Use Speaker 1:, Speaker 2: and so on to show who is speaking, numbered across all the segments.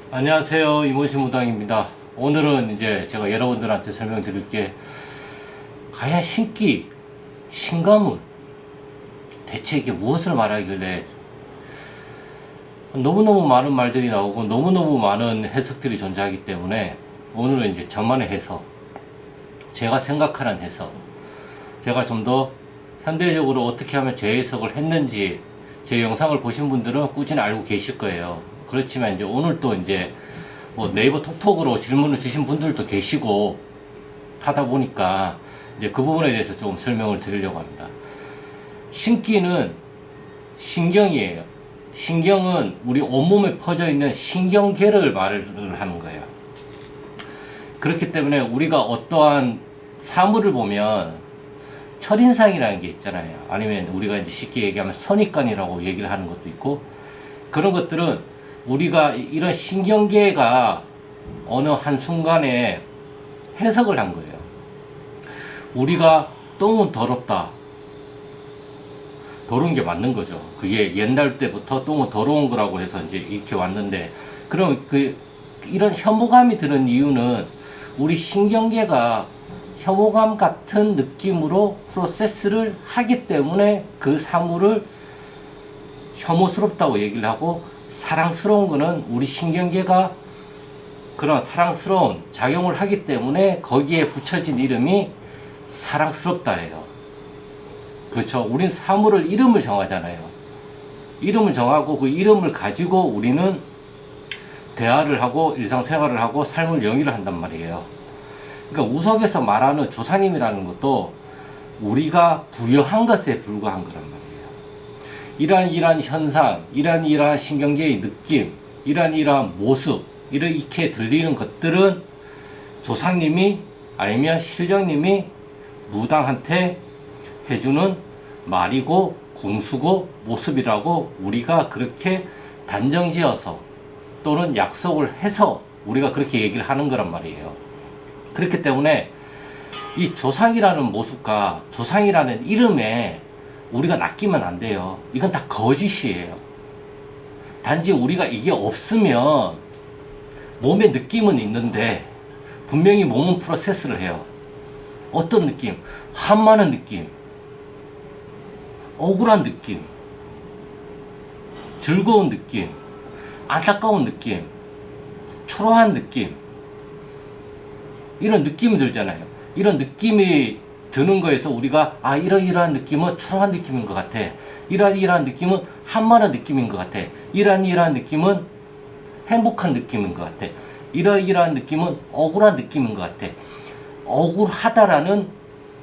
Speaker 1: 안녕하세요. 이모시 무당입니다. 오늘은 이제 제가 여러분들한테 설명드릴 게 과연 신기, 신가물 대체 이게 무엇을 말하길래 너무너무 많은 말들이 나오고 너무너무 많은 해석들이 존재하기 때문에 오늘은 이제 저만의 해석, 제가 생각하는 해석, 제가 좀 더 현대적으로 어떻게 하면 재해석을 했는지 제 영상을 보신 분들은 꾸준히 알고 계실 거예요. 그렇지만 이제 오늘 또 이제 뭐 네이버 톡톡으로 질문을 주신 분들도 계시고 하다 보니까 이제 그 부분에 대해서 좀 설명을 드리려고 합니다. 신기는 신경이에요. 신경은 우리 온몸에 퍼져 있는 신경계를 말을 하는 거예요. 그렇기 때문에 우리가 어떠한 사물을 보면 첫인상이라는 게 있잖아요. 아니면 우리가 이제 쉽게 얘기하면 선입관이라고 얘기를 하는 것도 있고, 그런 것들은 우리가 이런 신경계가 어느 한순간에 해석을 한 거예요. 우리가 똥은 더럽다. 더러운 게 맞는 거죠. 그게 옛날 때부터 똥은 더러운 거라고 해서 이제 이렇게 왔는데, 그럼 이런 혐오감이 드는 이유는 우리 신경계가 혐오감 같은 느낌으로 프로세스를 하기 때문에 그 사물을 혐오스럽다고 얘기를 하고, 사랑스러운 거는 우리 신경계가 그런 사랑스러운 작용을 하기 때문에 거기에 붙여진 이름이 사랑스럽다예요. 그렇죠. 우린 사물을 이름을 정하잖아요. 이름을 정하고 그 이름을 가지고 우리는 대화를 하고 일상생활을 하고 삶을 영위를 한단 말이에요. 그러니까 우석에서 말하는 조상님이라는 것도 우리가 부여한 것에 불과한 거란 말이에요. 이러한 현상, 이러한 신경계의 느낌, 이러한 모습, 이렇게 들리는 것들은 조상님이 아니면 신령님이 무당한테 해주는 말이고 공수고 모습이라고 우리가 그렇게 단정지어서 또는 약속을 해서 우리가 그렇게 얘기를 하는 거란 말이에요. 그렇기 때문에 이 조상이라는 모습과 조상이라는 이름에 우리가 낚이면 안 돼요. 이건 다 거짓이에요. 단지 우리가 이게 없으면 몸의 느낌은 있는데 분명히 몸은 프로세스를 해요. 어떤 느낌? 한많은 느낌, 억울한 느낌, 즐거운 느낌, 안타까운 느낌, 초라한 느낌, 이런 느낌이 들잖아요. 이런 느낌이 드는 거에서 우리가 이러한 느낌은 초라한 느낌인 것 같아. 이러한 느낌은 한만한 느낌인 것 같아. 이러한 느낌은 행복한 느낌인 것 같아. 이러한 느낌은 억울한 느낌인 것 같아. 억울하다라는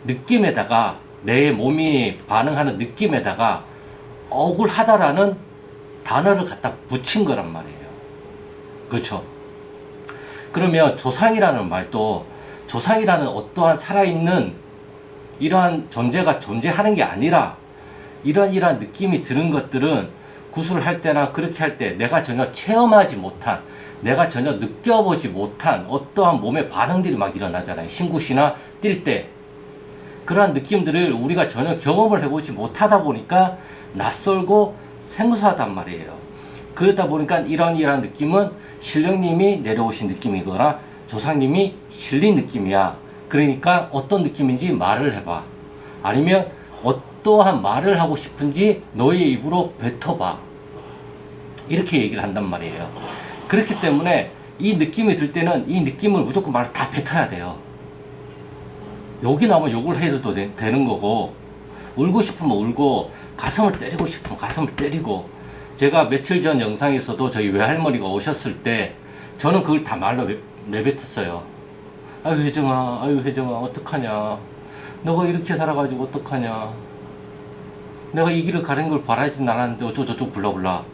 Speaker 1: 느낌에다가 내 몸이 반응하는 느낌에다가 억울하다라는 단어를 갖다 붙인 거란 말이에요. 그렇죠? 그러면 조상이라는 말도 조상이라는 어떠한 살아있는 이러한 존재가 존재하는 게 아니라 이러한 느낌이 드는 것들은 구술을 할 때나 그렇게 할 때 내가 전혀 체험하지 못한, 내가 전혀 느껴보지 못한 어떠한 몸의 반응들이 막 일어나잖아요. 신굿이나 뛸 때 그러한 느낌들을 우리가 전혀 경험을 해보지 못하다 보니까 낯설고 생소하단 말이에요. 그러다 보니까 이러한 느낌은 신령님이 내려오신 느낌이거나 조상님이 실린 느낌이야. 그러니까 어떤 느낌인지 말을 해봐. 아니면 어떠한 말을 하고 싶은지 너의 입으로 뱉어봐. 이렇게 얘기를 한단 말이에요. 그렇기 때문에 이 느낌이 들 때는 이 느낌을 무조건 말을 다 뱉어야 돼요. 욕이 나면 욕을 해도 되는 거고, 울고 싶으면 울고, 가슴을 때리고 싶으면 가슴을 때리고. 제가 며칠 전 영상에서도 저희 외할머니가 오셨을 때 저는 그걸 다 말로 내뱉었어요. 아유 혜정아 어떡하냐, 너가 이렇게 살아가지고 어떡하냐, 내가 이 길을 가는 걸 바라진 않았는데 어쩌고저쩌고 불러불라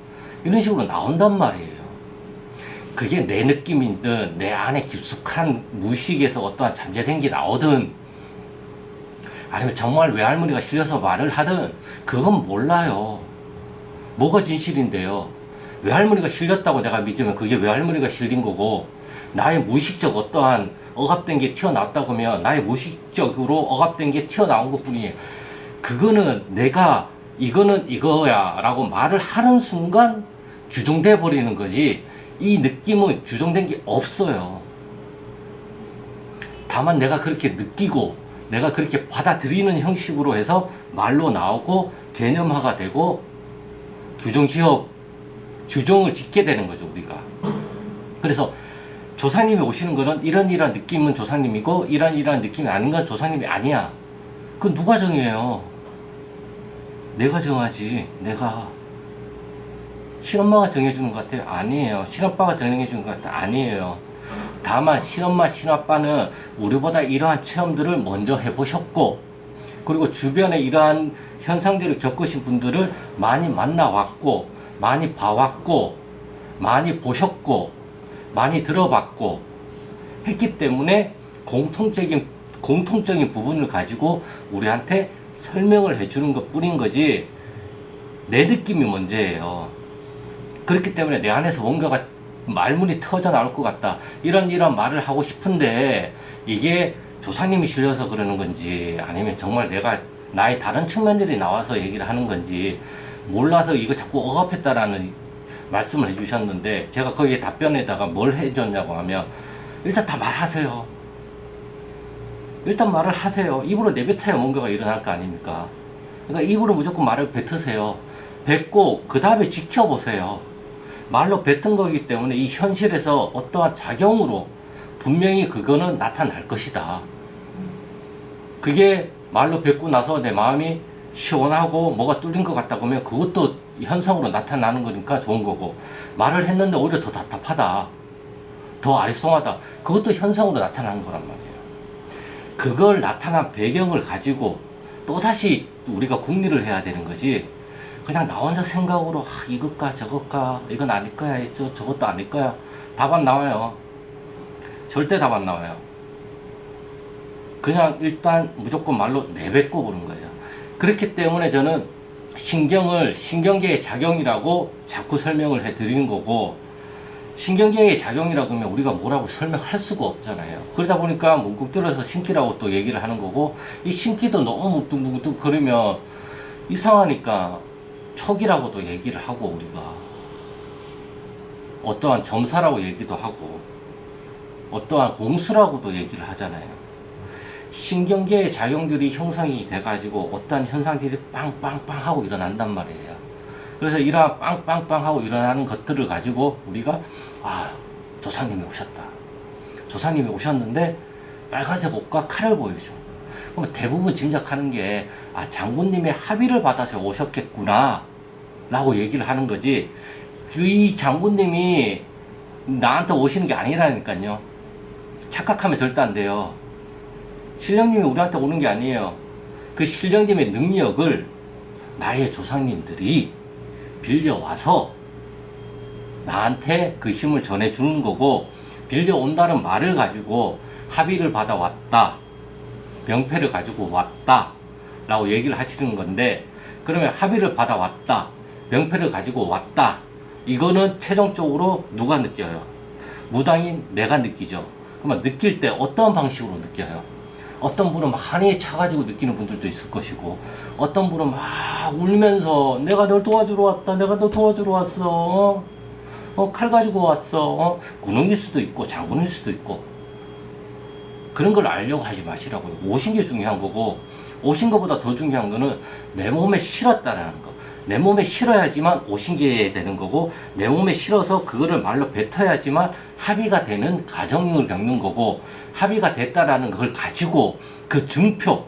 Speaker 1: 이런 식으로 나온단 말이에요. 그게 내 느낌이든 내 안에 깊숙한 무의식에서 어떠한 잠재된 게 나오든 아니면 정말 외할머니가 실려서 말을 하든 그건 몰라요. 뭐가 진실인데요? 외할머니가 실렸다고 내가 믿으면 그게 외할머니가 실린 거고, 나의 무의식적 어떠한 억압된 게 튀어나왔다고 하면 나의 무의식적으로 억압된 게 튀어나온 것 뿐이에요. 그거는 내가 이거는 이거야 라고 말을 하는 순간 규정돼 버리는 거지, 이 느낌은 규정된 게 없어요. 다만 내가 그렇게 느끼고 내가 그렇게 받아들이는 형식으로 해서 말로 나오고 개념화가 되고 규정을 짓게 되는 거죠, 우리가. 그래서 조상님이 오시는 거는 이런 느낌은 조상님이고 이런 느낌이 아닌 건 조상님이 아니야. 그건 누가 정해요? 내가 정하지. 내가. 친엄마가 정해주는 것 같아요? 아니에요. 친아빠가 정해주는 것 같아요? 아니에요. 다만 친엄마, 친아빠는 우리보다 이러한 체험들을 먼저 해보셨고, 그리고 주변에 이러한 현상들을 겪으신 분들을 많이 만나왔고, 많이 봐왔고, 많이 보셨고, 많이 들어봤고 했기 때문에 공통적인 부분을 가지고 우리한테 설명을 해주는 것 뿐인 거지, 내 느낌이 문제예요. 그렇기 때문에 내 안에서 뭔가가 말문이 터져 나올 것 같다, 이런 말을 하고 싶은데, 이게 조상님이 실려서 그러는 건지 아니면 정말 내가 나의 다른 측면들이 나와서 얘기를 하는 건지 몰라서 이거 자꾸 억압했다라는 말씀을 해주셨는데, 제가 거기에 답변에다가 뭘 해줬냐고 하면, 일단 다 말하세요. 일단 말을 하세요. 입으로 내뱉어야 뭔가가 일어날 거 아닙니까? 그러니까 입으로 무조건 말을 뱉으세요. 뱉고 그 다음에 지켜보세요. 말로 뱉은 거기 때문에 이 현실에서 어떠한 작용으로 분명히 그거는 나타날 것이다. 그게 말로 뱉고 나서 내 마음이 시원하고 뭐가 뚫린 것 같다 그러면 그것도 현상으로 나타나는 거니까 좋은 거고, 말을 했는데 오히려 더 답답하다, 더 아리송하다, 그것도 현상으로 나타나는 거란 말이에요. 그걸 나타난 배경을 가지고 또다시 우리가 궁리를 해야 되는 거지, 그냥 나 혼자 생각으로 이것까 저것까 이건 아닐 거야, 저것도 아닐 거야, 답 안 나와요. 절대 답 안 나와요. 그냥 일단 무조건 말로 내뱉고 보는 거예요. 그렇기 때문에 저는 신경계의 작용이라고 자꾸 설명을 해 드리는 거고, 신경계의 작용이라고 하면 우리가 뭐라고 설명할 수가 없잖아요. 그러다 보니까 뭉뚱그려서 신기라고 또 얘기를 하는 거고, 이 신기도 너무 뭉뚱그리면 이상하니까 촉이라고도 얘기를 하고, 우리가 어떠한 점사라고 얘기도 하고 어떠한 공수라고도 얘기를 하잖아요. 신경계의 작용들이 형성이 돼가지고 어떠한 현상들이 빵빵빵 하고 일어난단 말이에요. 그래서 이러한 빵빵빵 하고 일어나는 것들을 가지고 우리가 조상님이 오셨다, 조상님이 오셨는데 빨간색 옷과 칼을 보여줘. 그러면 대부분 짐작하는 게 장군님의 합의를 받아서 오셨겠구나 라고 얘기를 하는 거지, 이 장군님이 나한테 오시는 게 아니라니까요. 착각하면 절대 안 돼요. 신령님이 우리한테 오는 게 아니에요. 그 신령님의 능력을 나의 조상님들이 빌려와서 나한테 그 힘을 전해주는 거고, 빌려온다는 말을 가지고 합의를 받아왔다, 명패를 가지고 왔다 라고 얘기를 하시는 건데, 그러면 합의를 받아왔다, 명패를 가지고 왔다, 이거는 최종적으로 누가 느껴요? 무당인 내가 느끼죠. 그러면 느낄 때 어떤 방식으로 느껴요? 어떤 분은 막 한이 차가지고 느끼는 분들도 있을 것이고, 어떤 분은 막 울면서 내가 널 도와주러 왔다, 내가 너 도와주러 왔어, 칼 가지고 왔어, 군웅일 수도 있고 장군일 수도 있고, 그런 걸 알려고 하지 마시라고요. 오신 게 중요한 거고, 오신 것보다 더 중요한 거는 내 몸에 실었다라는 거. 내 몸에 실어야지만 오신 게 되는 거고, 내 몸에 실어서 그거를 말로 뱉어야지만 합의가 되는 과정을 겪는 거고, 합의가 됐다라는 걸 가지고 그 증표로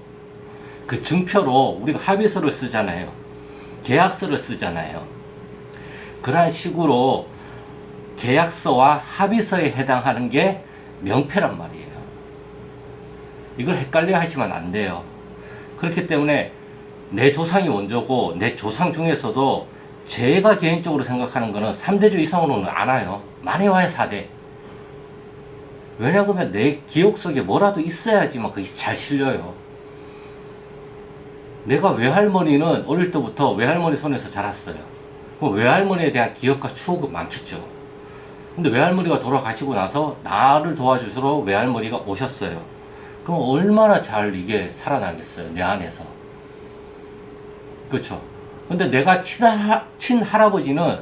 Speaker 1: 우리가 합의서를 쓰잖아요. 계약서를 쓰잖아요. 그런 식으로 계약서와 합의서에 해당하는 게 명패란 말이에요. 이걸 헷갈려 하시면 안 돼요. 그렇기 때문에 내 조상이 원조고, 내 조상 중에서도 제가 개인적으로 생각하는 거는 3대주 이상으로는 안 와요. 많이 와야 4대. 왜냐하면 내 기억 속에 뭐라도 있어야지만 그게 잘 실려요. 내가 외할머니는 어릴 때부터 외할머니 손에서 자랐어요. 그럼 외할머니에 대한 기억과 추억은 많겠죠. 근데 외할머니가 돌아가시고 나서 나를 도와주시러 외할머니가 오셨어요. 그럼 얼마나 잘 이게 살아나겠어요, 내 안에서. 그렇죠. 근데 내가 친할아버지는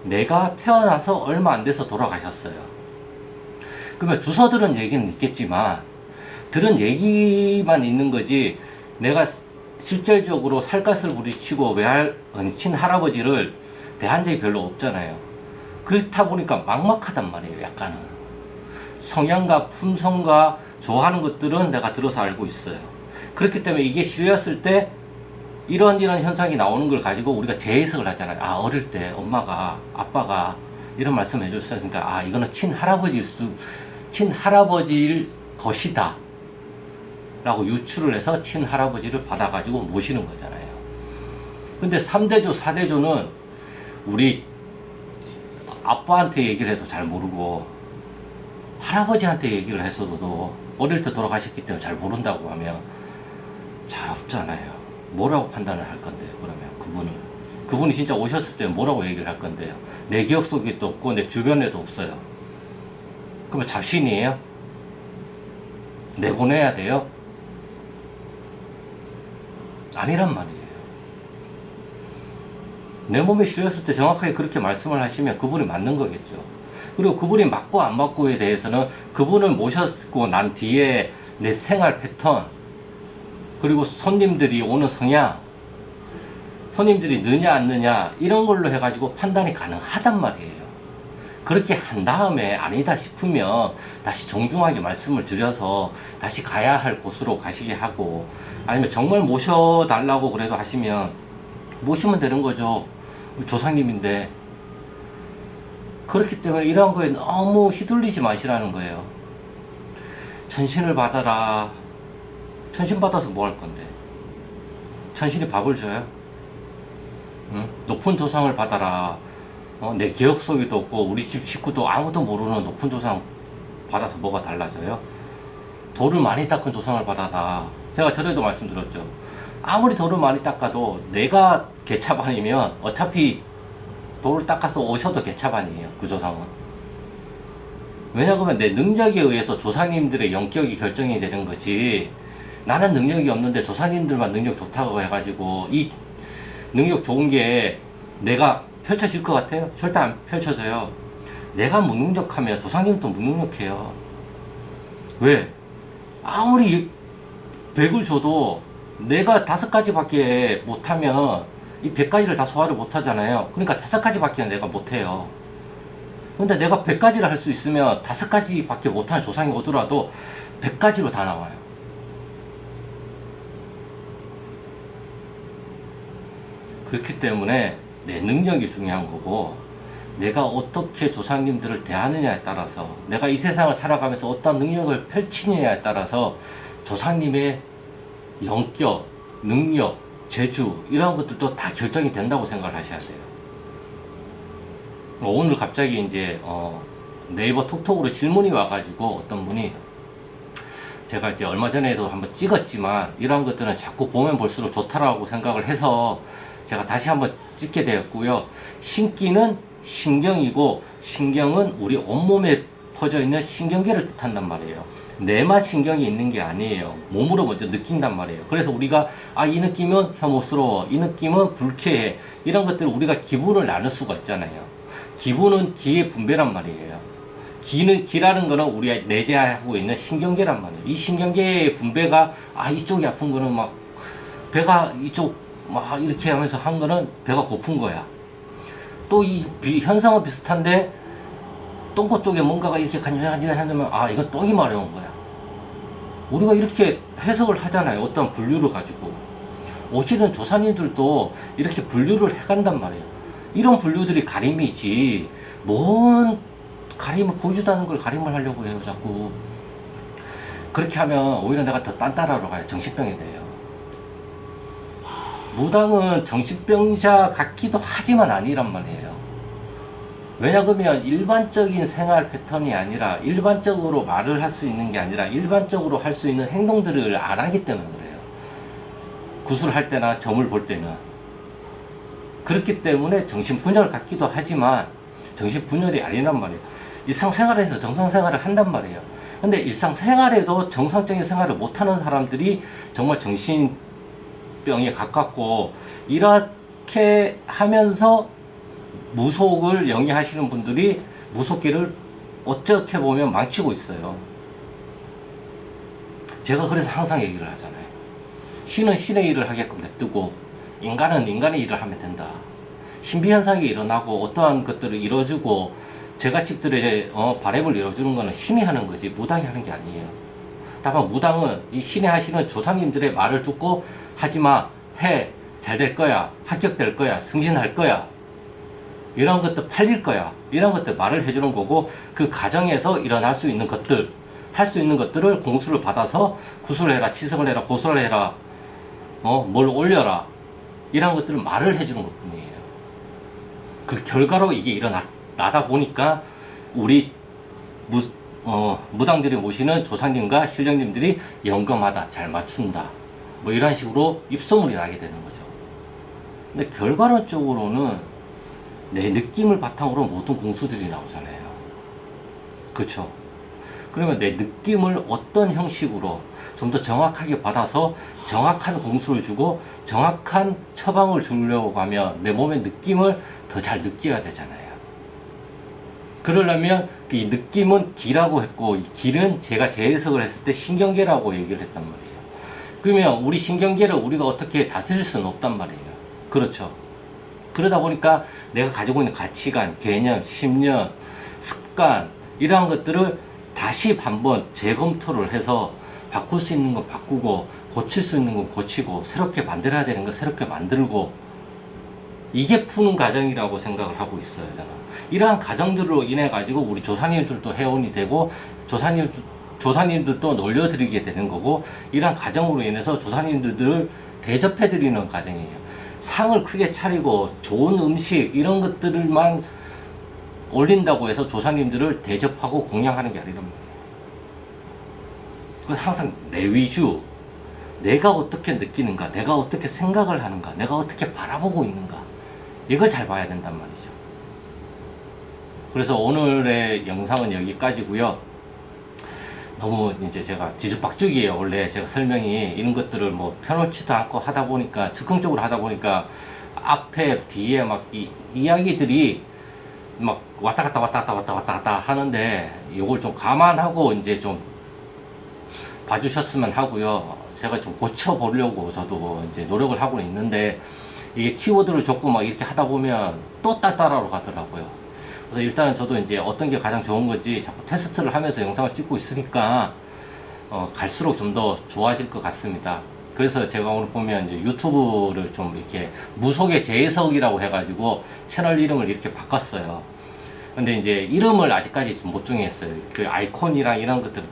Speaker 1: 내가 태어나서 얼마 안 돼서 돌아가셨어요. 그러면 주워 들은 얘기는 있겠지만 들은 얘기만 있는 거지 내가 실질적으로 살갗을 부리치고 친할아버지를 대한 적이 별로 없잖아요. 그렇다 보니까 막막하단 말이에요. 약간은 성향과 품성과 좋아하는 것들은 내가 들어서 알고 있어요. 그렇기 때문에 이게 실렸을 때 이런 현상이 나오는 걸 가지고 우리가 재해석을 하잖아요. 아, 어릴 때 엄마가 아빠가 이런 말씀 해주셨으니까 아, 이거는 친할아버지일 것이다 라고 유추를 해서 친할아버지를 받아가지고 모시는 거잖아요. 근데 3대조 4대조는 우리 아빠한테 얘기를 해도 잘 모르고 할아버지한테 얘기를 했어도 어릴 때 돌아가셨기 때문에 잘 모른다고 하면 잘 없잖아요. 뭐라고 판단을 할 건데요. 그러면 그분이 진짜 오셨을 때 뭐라고 얘기를 할 건데요. 내 기억 속에도 없고 내 주변에도 없어요. 그러면 잡신이에요? 내보내야 돼요? 아니란 말이에요. 내 몸에 실렸을 때 정확하게 그렇게 말씀을 하시면 그분이 맞는 거겠죠. 그리고 그분이 맞고 안 맞고에 대해서는 그분을 모셨고 난 뒤에 내 생활 패턴, 그리고 손님들이 오는 성향, 손님들이 느냐 안 느냐 이런 걸로 해가지고 판단이 가능하단 말이에요. 그렇게 한 다음에 아니다 싶으면 다시 정중하게 말씀을 드려서 다시 가야 할 곳으로 가시게 하고, 아니면 정말 모셔달라고 그래도 하시면 모시면 되는 거죠. 조상님인데. 그렇기 때문에 이러한 거에 너무 휘둘리지 마시라는 거예요. 천신을 받아라. 천신 받아서 뭐 할 건데? 천신이 밥을 줘요? 응? 높은 조상을 받아라. 내 기억 속에도 없고 우리 집 식구도 아무도 모르는 높은 조상 받아서 뭐가 달라져요? 돌을 많이 닦은 조상을 받아라. 제가 전에도 말씀드렸죠. 아무리 돌을 많이 닦아도 내가 개차반이면 어차피 돌을 닦아서 오셔도 개차반이에요. 그 조상은. 왜냐하면 내 능력에 의해서 조상님들의 영격이 결정이 되는 거지, 나는 능력이 없는데 조상님들만 능력 좋다고 해가지고 이 능력 좋은 게 내가 펼쳐질 것 같아요? 절대 안 펼쳐져요. 내가 무능력하면 조상님도 무능력해요. 왜? 아무리 100을 줘도 내가 5가지밖에 못하면 이 100가지를 다 소화를 못하잖아요. 그러니까 5가지밖에 내가 못해요. 근데 내가 100가지를 할 수 있으면 5가지밖에 못하는 조상이 오더라도 100가지로 다 나와요. 그렇기 때문에 내 능력이 중요한 거고, 내가 어떻게 조상님들을 대하느냐에 따라서, 내가 이 세상을 살아가면서 어떤 능력을 펼치느냐에 따라서 조상님의 영격, 능력, 재주 이런 것들도 다 결정이 된다고 생각을 하셔야 돼요. 오늘 갑자기 이제 네이버 톡톡으로 질문이 와가지고 어떤 분이, 제가 이제 얼마 전에도 한번 찍었지만 이런 것들은 자꾸 보면 볼수록 좋다라고 생각을 해서 제가 다시 한번 찍게 되었고요. 신기는 신경이고, 신경은 우리 온몸에 퍼져 있는 신경계를 뜻한단 말이에요. 뇌만 신경이 있는 게 아니에요. 몸으로 먼저 느낀단 말이에요. 그래서 우리가 이 느낌은 혐오스러워, 이 느낌은 불쾌해, 이런 것들을 우리가 기분을 나눌 수가 있잖아요. 기분은 기의 분배란 말이에요. 기라는 거는 우리가 내재하고 있는 신경계란 말이에요. 이 신경계의 분배가 이쪽이 아픈 거는 막 배가 이쪽 막 이렇게 하면서 한 거는 배가 고픈 거야. 또 이 현상은 비슷한데 똥꼬 쪽에 뭔가가 이렇게 간질간질 하면 이건 똥이 마려운 거야. 우리가 이렇게 해석을 하잖아요. 어떤 분류를 가지고. 오시는 조사님들도 이렇게 분류를 해간단 말이에요. 이런 분류들이 가림이지, 뭔 가림을 보여주다는 걸 가림을 하려고 해요, 자꾸. 그렇게 하면 오히려 내가 더 딴따라로 가요. 정신병이 돼요. 무당은 정신병자 같기도 하지만 아니란 말이에요. 왜냐하면 일반적인 생활 패턴이 아니라, 일반적으로 말을 할 수 있는 게 아니라 일반적으로 할 수 있는 행동들을 안 하기 때문에 그래요. 구슬할 때나 점을 볼 때는. 그렇기 때문에 정신분열 같기도 하지만 정신분열이 아니란 말이에요. 일상생활에서 정상생활을 한단 말이에요. 근데 일상생활에도 정상적인 생활을 못하는 사람들이 정말 정신병에 가깝고, 이렇게 하면서 무속을 영위하시는 분들이 무속계를 어떻게 보면 망치고 있어요. 제가 그래서 항상 얘기를 하잖아요. 신은 신의 일을 하게끔 냅두고 인간은 인간의 일을 하면 된다. 신비현상이 일어나고 어떠한 것들을 이뤄주고 제갓집들의 바램을 이뤄주는 것은 신이 하는 거지 무당이 하는 게 아니에요. 다만 무당은 이 신이 하시는 조상님들의 말을 듣고 하지마, 해, 잘 될 거야, 합격될 거야, 승진할 거야, 이런 것들 팔릴 거야, 이런 것들 말을 해주는 거고, 그 과정에서 일어날 수 있는 것들, 할 수 있는 것들을 공수를 받아서 구술을 해라, 치석을 해라, 고소를 해라, 뭘 올려라, 이런 것들을 말을 해주는 것 뿐이에요. 그 결과로 이게 일어나다 보니까 우리 무당들이 모시는 조상님과 신령님들이 영검하다, 잘 맞춘다, 뭐 이런 식으로 입소문이 나게 되는 거죠. 근데 결과론적으로는 내 느낌을 바탕으로 모든 공수들이 나오잖아요. 그렇죠? 그러면 내 느낌을 어떤 형식으로 좀 더 정확하게 받아서 정확한 공수를 주고 정확한 처방을 주려고 하면 내 몸의 느낌을 더 잘 느껴야 되잖아요. 그러려면 이 느낌은 기라고 했고, 이 기는 제가 재해석을 했을 때 신경계라고 얘기를 했단 말이에요. 그러면 우리 신경계를 우리가 어떻게 다스릴 수는 없단 말이에요. 그렇죠? 그러다 보니까 내가 가지고 있는 가치관, 개념, 신념, 습관, 이러한 것들을 다시 한번 재검토를 해서 바꿀 수 있는 건 바꾸고, 고칠 수 있는 건 고치고, 새롭게 만들어야 되는 건 새롭게 만들고, 이게 푸는 과정이라고 생각을 하고 있어요, 저는. 이러한 과정들로 인해 가지고 우리 조사님들도 회원이 되고, 조사님들도 놀려드리게 되는 거고, 이러한 과정으로 인해서 조사님들을 대접해드리는 과정이에요. 상을 크게 차리고 좋은 음식 이런 것들만 올린다고 해서 조사님들을 대접하고 공양하는 게 아니란 말이에요. 그래서 항상 내 위주, 내가 어떻게 느끼는가, 내가 어떻게 생각을 하는가, 내가 어떻게 바라보고 있는가, 이걸 잘 봐야 된단 말이죠. 그래서 오늘의 영상은 여기까지고요. 너무 이제 제가 뒤죽박죽이에요. 원래 제가 설명이 이런 것들을 뭐 펴놓지도 않고 하다 보니까, 즉흥적으로 하다 보니까 앞에 뒤에 막 이야기들이 막 왔다 갔다 하는데, 이걸 좀 감안하고 이제 좀 봐주셨으면 하고요. 제가 좀 고쳐보려고 저도 이제 노력을 하고 있는데, 이게 키워드를 적고 막 이렇게 하다 보면 또 따라로 가더라고요. 그래서 일단은 저도 이제 어떤 게 가장 좋은 건지 자꾸 테스트를 하면서 영상을 찍고 있으니까 갈수록 좀 더 좋아질 것 같습니다. 그래서 제가 오늘 보면 이제 유튜브를 좀 이렇게 무속의 재해석이라고 해가지고 채널 이름을 이렇게 바꿨어요. 근데 이제 이름을 아직까지 못 정했어요. 그 아이콘이랑 이런 것들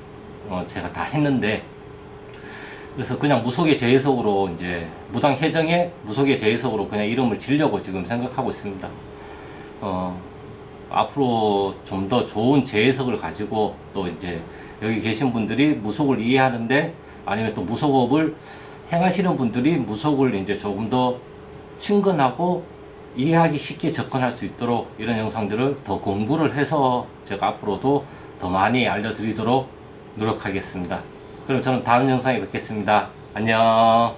Speaker 1: 제가 다 했는데, 그래서 그냥 무속의 재해석으로 이제 무당 해정의 무속의 재해석으로 그냥 이름을 지려고 지금 생각하고 있습니다. 앞으로 좀 더 좋은 재해석을 가지고 또 이제 여기 계신 분들이 무속을 이해하는데, 아니면 또 무속업을 행하시는 분들이 무속을 이제 조금 더 친근하고 이해하기 쉽게 접근할 수 있도록 이런 영상들을 더 공부를 해서 제가 앞으로도 더 많이 알려드리도록 노력하겠습니다. 그럼 저는 다음 영상에 뵙겠습니다. 안녕.